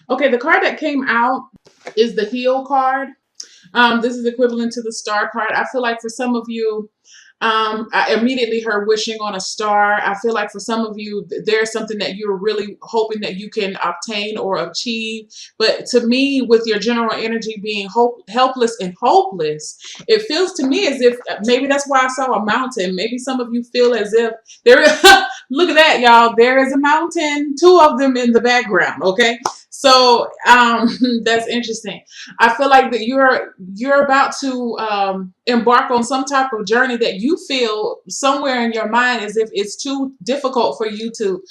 Okay, the card that came out is the Heal card. This is equivalent to the Star card. I feel like for some of you, I immediately heard wishing on a star. I feel like for some of you, there's something that you're really hoping that you can obtain or achieve. But to me, with your general energy being helpless and hopeless, it feels to me as if maybe that's why I saw a mountain. Maybe some of you feel as if there is, look at that, y'all. There is a mountain, two of them in the background. Okay. So that's interesting. I feel like that you're about to embark on some type of journey that you feel somewhere in your mind as if it's too difficult for you to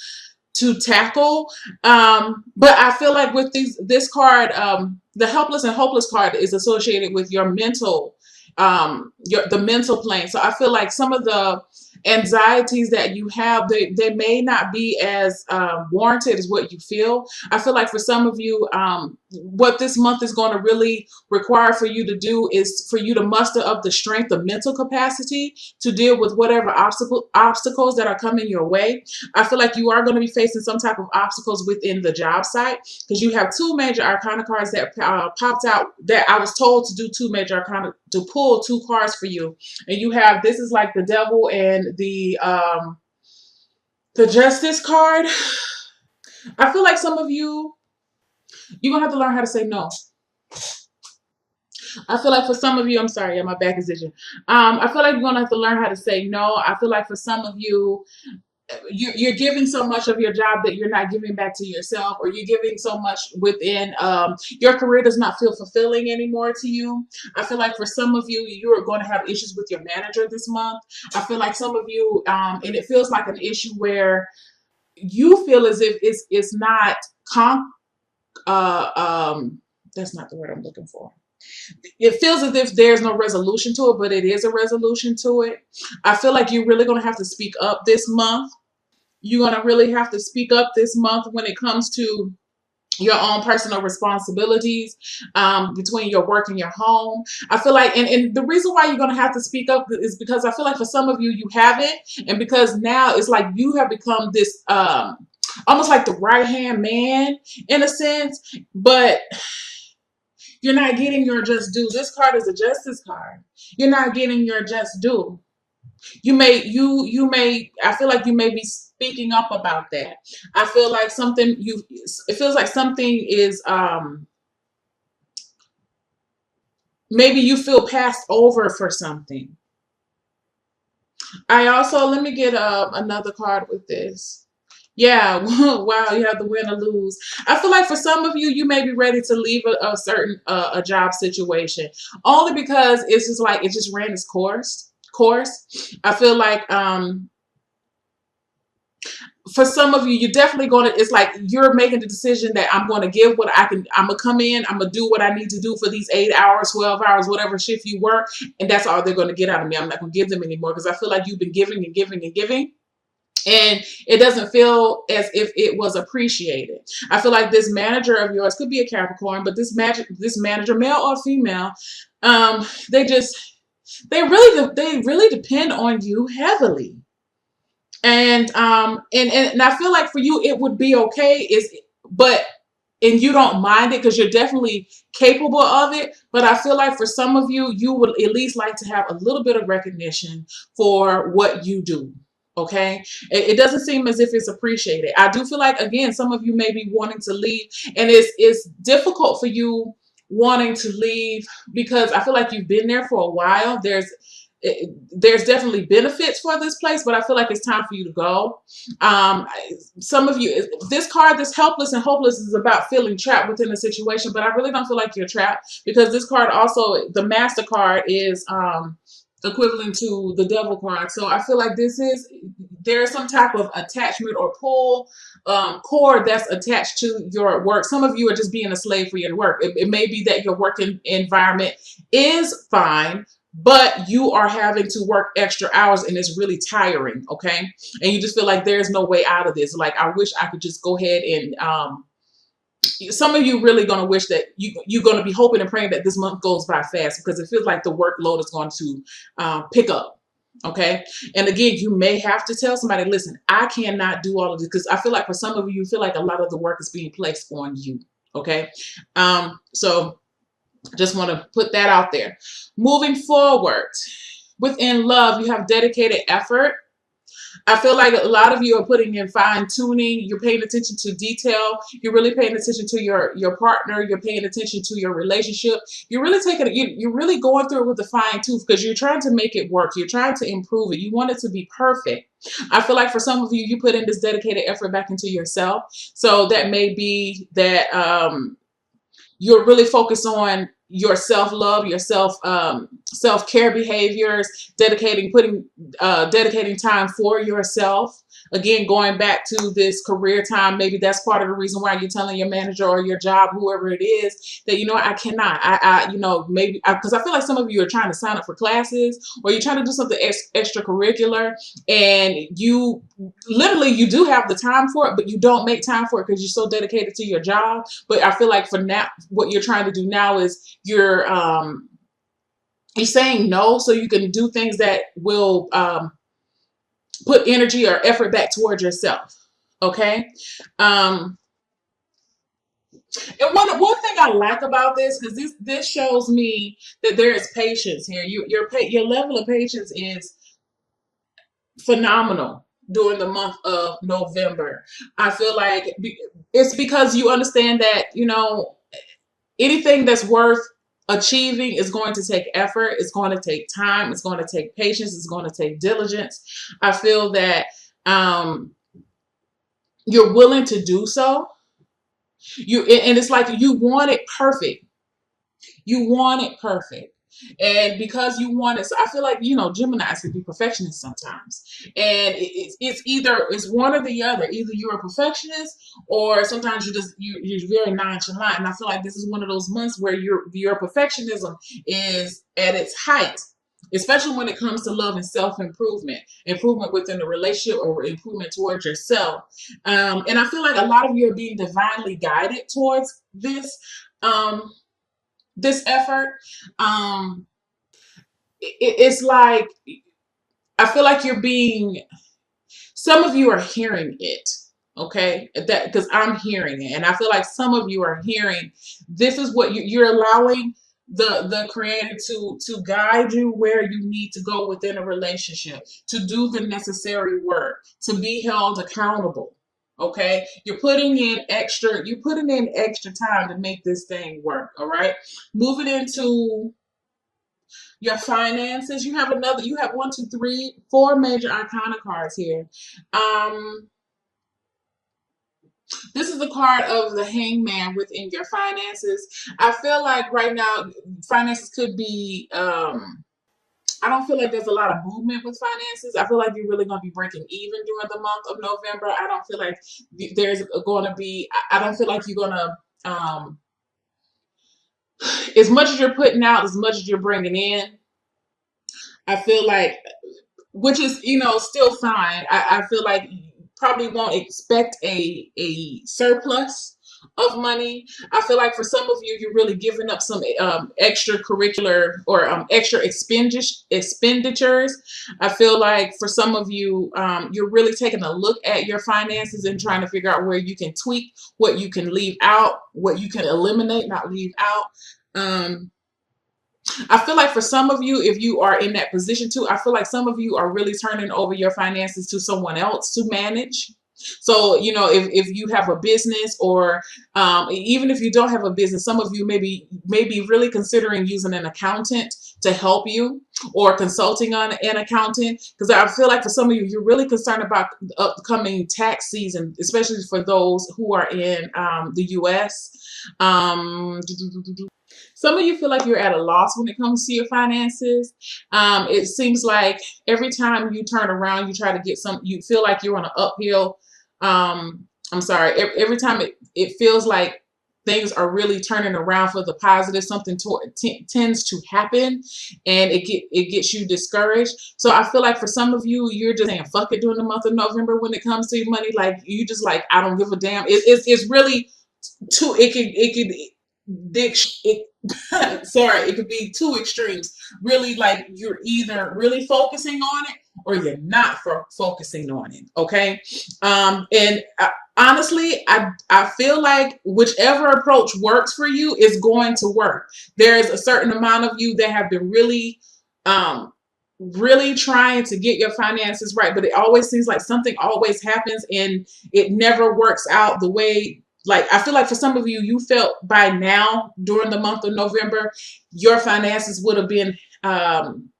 tackle. But I feel like with this card, the helpless and hopeless card is associated with your mental, the mental plane. So I feel like some of the anxieties that you have, they may not be as warranted as what you feel. I feel like for some of you, what this month is going to really require for you to do is for you to muster up the strength, the mental capacity to deal with whatever obstacles that are coming your way. I feel like you are going to be facing some type of obstacles within the job site because you have two major arcana cards that popped out that I was told to do two major arcana to pull two cards for you. And you have, this is like the devil and the justice card. I feel like some of you, you're gonna have to learn how to say no. I feel like for some of you, I'm sorry, yeah, my back is itching. I feel like you're gonna have to learn how to say no. I feel like for some of you, you're giving so much of your job that you're not giving back to yourself, or you're giving so much within your career does not feel fulfilling anymore to you. I feel like for some of you, you are going to have issues with your manager this month. I feel like some of you, and it feels like an issue where you feel as if it's not uh, um, that's not the word I'm looking for. It feels as if there's no resolution to it, but it is a resolution to it. I feel like you're really going to have to speak up this month. You're going to really have to speak up this month when it comes to your own personal responsibilities between your work and your home. I feel like, and the reason why you're going to have to speak up is because I feel like for some of you, you haven't. And because now it's like you have become this almost like the right hand man in a sense, but you're not getting your just due. This card is a justice card. You're not getting your just due. You may I feel like you may be speaking up about that. I feel like something you it feels like something is maybe you feel passed over for something. I also, let me get another card with this. Yeah, wow, you have the win or lose. I feel like for some of you, you may be ready to leave a certain a job situation only because it's just like it just ran its course. I feel like for some of you, you're definitely going to, it's like you're making the decision that I'm going to give what I can. I'm going to come in, I'm going to do what I need to do for these 8 hours, 12 hours, whatever shift you work. And that's all they're going to get out of me. I'm not going to give them anymore because I feel like you've been giving and giving and giving. And it doesn't feel as if it was appreciated. I feel like this manager of yours could be a Capricorn, but this manager, male or female, they just, they really depend on you heavily. And I feel like for you it would be okay is but and you don't mind it because you're definitely capable of it, but I feel like for some of you you would at least like to have a little bit of recognition for what you do. Okay, it doesn't seem as if it's appreciated. I do feel like again some of you may be wanting to leave, and it's difficult for you wanting to leave because I feel like you've been there for a while. There's definitely benefits for this place, but I feel like it's time for you to go. Um, some of you, this card, this helpless and hopeless, is about feeling trapped within a situation, but I really don't feel like you're trapped because this card also, the Master card, is equivalent to the Devil card. So I feel like there's some type of attachment or pull cord that's attached to your work. Some of you are just being a slave for your work. It may be that your working environment is fine, but you are having to work extra hours and it's really tiring. Okay, and you just feel like there's no way out of this. Like I wish I could just go ahead and some of you really going to wish that you're going to be hoping and praying that this month goes by fast because it feels like the workload is going to pick up. Okay, and again, you may have to tell somebody, listen, I cannot do all of this because I feel like for some of you, you feel like a lot of the work is being placed on you. Okay. So just want to put that out there. Moving forward, within love, you have dedicated effort. I feel like a lot of you are putting in fine tuning. You're paying attention to detail. You're really paying attention to your partner. You're paying attention to your relationship. You're really you're really going through it with a fine tooth because you're trying to make it work. You're trying to improve it. You want it to be perfect. I feel like for some of you, you put in this dedicated effort back into yourself. So that may be that you're really focused on your self-love, your self-care behaviors, dedicating time for yourself. Again, going back to this career time, maybe that's part of the reason why you're telling your manager or your job, whoever it is, that, I cannot. Maybe because I feel like some of you are trying to sign up for classes or you're trying to do something extracurricular, and you literally you do have the time for it, but you don't make time for it because you're so dedicated to your job. But I feel like for now, what you're trying to do now is you're saying no so you can do things that will put energy or effort back towards yourself. Okay. And one thing I like about this, because this shows me that there is patience here. Your level of patience is phenomenal during the month of November. I feel like it's because you understand that, anything that's worth achieving is going to take effort. It's going to take time. It's going to take patience. It's going to take diligence. I feel that you're willing to do so. And it's like you want it perfect. You want it perfect. And because you want it, so I feel like, Geminis can be perfectionists sometimes. And it's one or the other. Either you're a perfectionist or sometimes you're very nonchalant. And I feel like this is one of those months where your perfectionism is at its height, especially when it comes to love and improvement within the relationship or improvement towards yourself. And I feel like a lot of you are being divinely guided towards this effort. It's like I feel like some of you are hearing it. Okay, that because I'm hearing it, and I feel like some of you are hearing this is what you're allowing the creator to guide you where you need to go within a relationship, to do the necessary work, to be held accountable. Okay, you're putting in extra time to make this thing work. All right, moving into your finances. You have one, two, three, four major arcana cards here. This is the card of the hangman within your finances. I feel like right now finances could be I don't feel like there's a lot of movement with finances. I feel like you're really going to be breaking even during the month of November. I don't feel like there's going to be, I don't feel like you're going to, as much as you're putting out, as much as you're bringing in, I feel like, which is, still fine. I feel like you probably won't expect a surplus of money. I feel like for some of you, you're really giving up some extracurricular or extra expenditures. I feel like for some of you, you're really taking a look at your finances and trying to figure out where you can tweak, what you can leave out, what you can eliminate, not leave out. I feel like for some of you, if you are in that position too, I feel like some of you are really turning over your finances to someone else to manage. So, if you have a business or even if you don't have a business, some of you may be really considering using an accountant to help you or consulting on an accountant. Because I feel like for some of you, you're really concerned about the upcoming tax season, especially for those who are in the U.S. Some of you feel like you're at a loss when it comes to your finances. It seems like every time you turn around, you try to get you feel like you're on an uphill. I'm sorry. Every time it feels like things are really turning around for the positive, something tends to happen and it gets you discouraged. So I feel like for some of you, you're just saying, fuck it during the month of November when it comes to your money. Like you just like, I don't give a damn. It's really too, sorry, it could be two extremes. Really, like you're either really focusing on it or you're not focusing on it. Okay. And honestly, I feel like whichever approach works for you is going to work. There's a certain amount of you that have been um, really trying to get your finances right, but it always seems like something always happens and it never works out the way. Like, I feel like for some of you, you felt by now during the month of November, your finances would have been,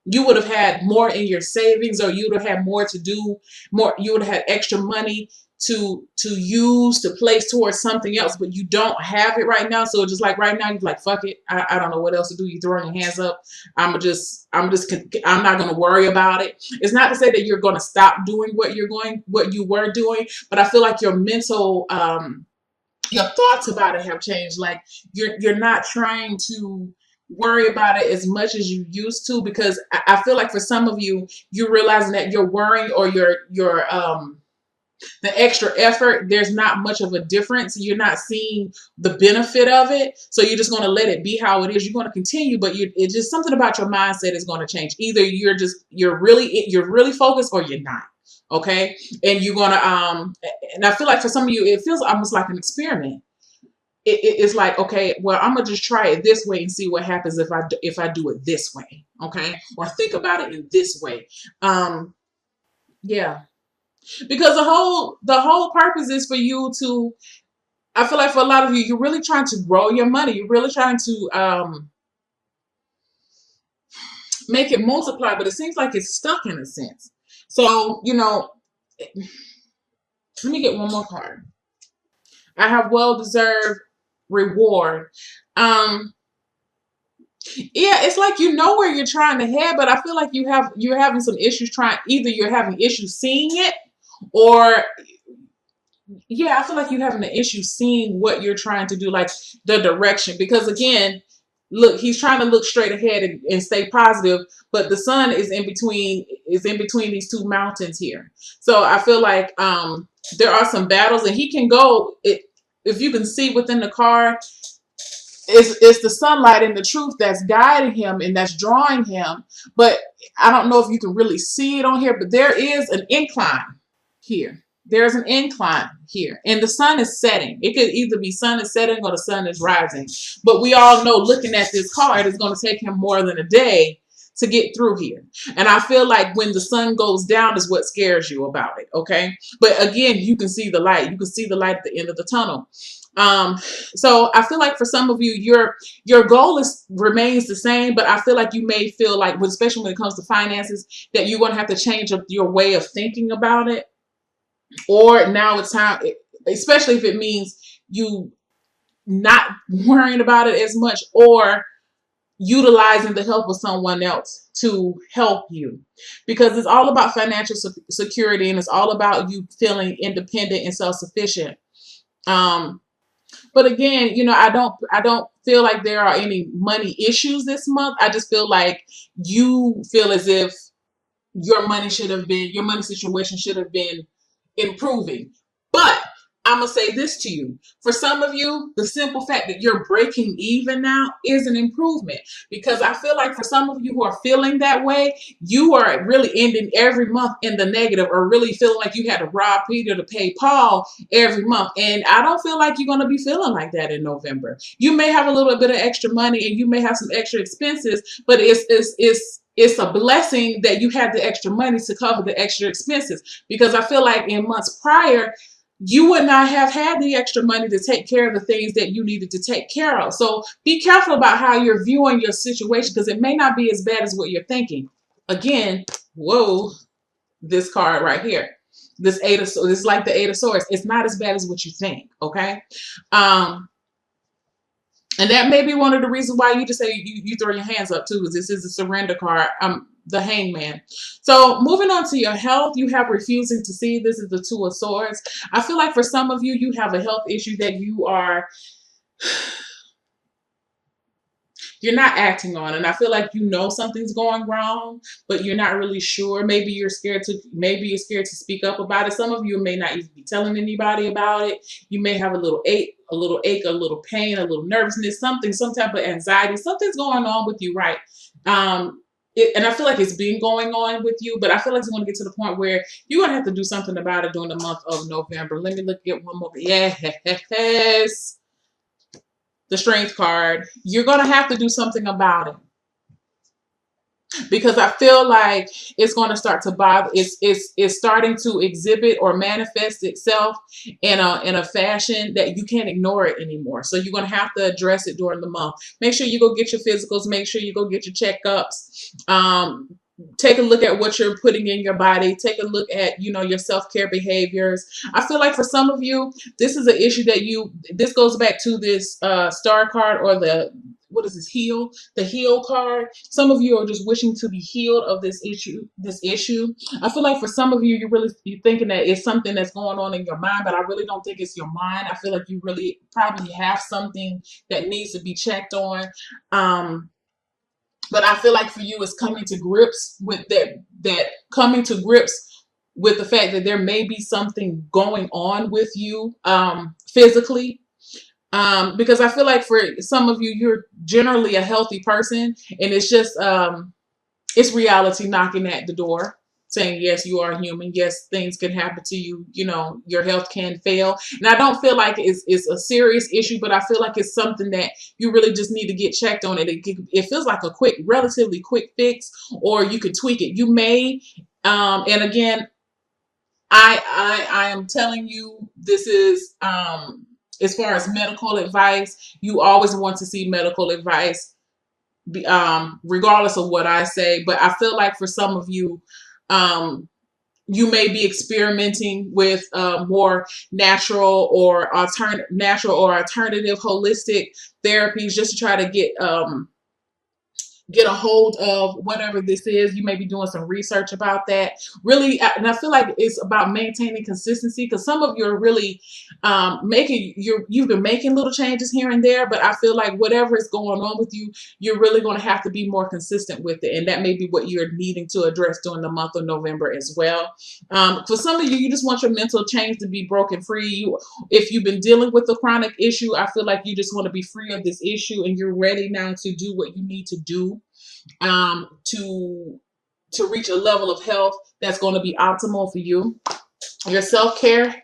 you would have had more in your savings, or you would have had more to do, more, you would have had extra money to use to place towards something else, but you don't have it right now. So just like right now, you're like, fuck it. I don't know what else to do. You throwing your hands up. I'm not going to worry about it. It's not to say that you're going to stop doing what you were doing, but I feel like your mental, your thoughts about it have changed. Like you're not trying to worry about it as much as you used to, because I feel like for some of you, you're realizing that you're worrying, or your the extra effort, there's not much of a difference. You're not seeing the benefit of it. So you're just going to let it be how it is. You're going to continue, but it's just something about your mindset is going to change. Either you're really focused, or you're not. Okay. And you're going to, and I feel like for some of you, it feels almost like an experiment. It's like, okay, well, I'm going to just try it this way and see what happens if I do it this way. Okay. Or think about it in this way. Yeah. Because the whole purpose is for you to, I feel like for a lot of you, you're really trying to grow your money. You're really trying to make it multiply, but it seems like it's stuck in a sense. So, let me get one more card. I have well-deserved reward. Um, yeah, it's like you know where you're trying to head, but I feel like you're having some issues either you're having issues seeing it, or yeah, I feel like you're having an issue seeing what you're trying to do, like the direction. Because again, look, he's trying to look straight ahead and stay positive, but the sun is in between these two mountains here. So I feel like there are some battles, and he can go. If you can see within the card, it's the sunlight and the truth that's guiding him and that's drawing him. But I don't know if you can really see it on here, but there is an incline here. There's an incline here, and the sun is setting. It could either be sun is setting or the sun is rising. But we all know, looking at this card, it's going to take him more than a day to get through here. And I feel like when the sun goes down is what scares you about it. Okay. But again, you can see the light. You can see the light at the end of the tunnel. So I feel like for some of you, your goal remains the same, but I feel like you may feel like, especially when it comes to finances, that you're going to have to change up your way of thinking about it. Or now it's time, especially if it means you not worrying about it as much, or utilizing the help of someone else to help you, because it's all about financial security, and it's all about you feeling independent and self-sufficient. But again, I don't feel like there are any money issues this month. I just feel like you feel as if your money situation should have been improving. But I'm going to say this to you. For some of you, the simple fact that you're breaking even now is an improvement, because I feel like for some of you who are feeling that way, you are really ending every month in the negative, or really feeling like you had to rob Peter to pay Paul every month. And I don't feel like you're going to be feeling like that in November. You may have a little bit of extra money, and you may have some extra expenses, but it's a blessing that you had the extra money to cover the extra expenses, because I feel like in months prior, you would not have had the extra money to take care of the things that you needed to take care of. So be careful about how you're viewing your situation, because it may not be as bad as what you're thinking. Again, whoa, this card right here, this is like the Eight of Swords. It's not as bad as what you think. Okay. And that may be one of the reasons why you just say you throw your hands up too, because this is a surrender card. The Hangman. So moving on to your health, you have refusing to see. This is the Two of Swords. I feel like for some of you, you have a health issue that you're not acting on, and I feel like something's going wrong, but you're not really sure. Maybe you're scared to speak up about it. Some of you may not even be telling anybody about it. You may have a little ache, a little pain, a little nervousness, some type of anxiety. Something's going on with you, right? and I feel like it's been going on with you, but I feel like it's going to get to the point where you're going to have to do something about it during the month of November. Let me look at one more. Yes, the strength card. You're going to have to do something about it because I feel like it's going to start to bother. It's starting to exhibit or manifest itself in a fashion that you can't ignore it anymore. So you're going to have to address it during the month. Make sure you go get your physicals. Make sure you go get your checkups. Take a look at what you're putting in your body. Take a look at, your self-care behaviors. I feel like for some of you, this is an issue that this goes back to this star card, or what is this, the heal card. Some of you are just wishing to be healed of this issue. I feel like for some of you, you're thinking that it's something that's going on in your mind, but I really don't think it's your mind. I feel like you really probably have something that needs to be checked on. But I feel like for you, it's coming to grips with coming to grips with the fact that there may be something going on with you physically. Because I feel like for some of you, you're generally a healthy person, and it's just it's reality knocking at the door, saying, yes, you are human. Yes, things can happen to you. Your health can fail. And I don't feel like it's a serious issue, but I feel like it's something that you really just need to get checked on. It feels like a relatively quick fix, or you could tweak it. You may, and again, I am telling you, this is, as far as medical advice, you always want to see medical advice, regardless of what I say. But I feel like for some of you, you may be experimenting with more natural or alternative holistic therapies, just to try to get a hold of whatever this is. You may be doing some research about that. Really, and I feel like it's about maintaining consistency, because some of you are really you've been making little changes here and there, but I feel like whatever is going on with you, you're really going to have to be more consistent with it. And that may be what you're needing to address during the month of November as well. For some of you, you just want your mental chains to be broken free. If you've been dealing with a chronic issue, I feel like you just want to be free of this issue, and you're ready now to do what you need to do to reach a level of health that's going to be optimal for you. Your self-care,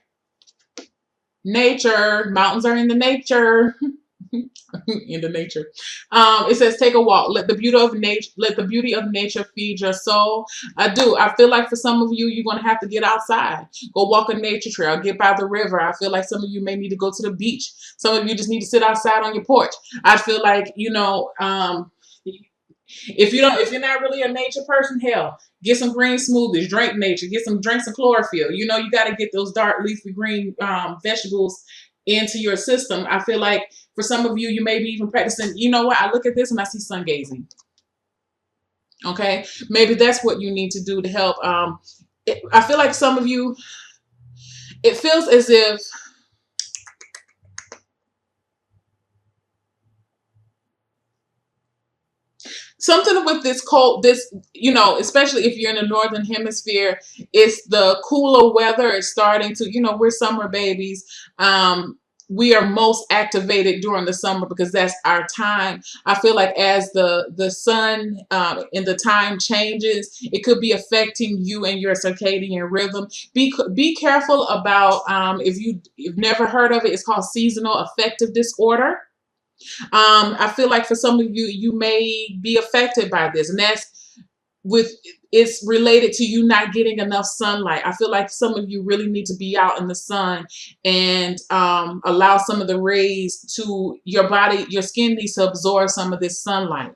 nature, mountains are in the nature. In the nature. It says, take a walk. Let the beauty of nature feed your soul. I feel like for some of you, you're going to have to get outside. Go walk a nature trail. Get by the river. I feel like some of you may need to go to the beach. Some of you just need to sit outside on your porch. I feel like, if you're not really a nature person, hell, get some green smoothies, drink nature, drink some chlorophyll. You got to get those dark leafy green vegetables into your system. I feel like for some of you, you may be even practicing. You know what? I look at this and I see sun gazing. Okay, maybe that's what you need to do to help. I feel like some of you, it feels as if something with this cold, especially if you're in the northern hemisphere, it's the cooler weather. It's starting to, we're summer babies. We are most activated during the summer because that's our time. I feel like as the sun and the time changes, it could be affecting you and your circadian rhythm. Be careful about, if you've never heard of it, it's called seasonal affective disorder. I feel like for some of you, you may be affected by this, and it's related to you not getting enough sunlight. I feel like some of you really need to be out in the sun and allow some of the rays to your body. Your skin needs to absorb some of this sunlight.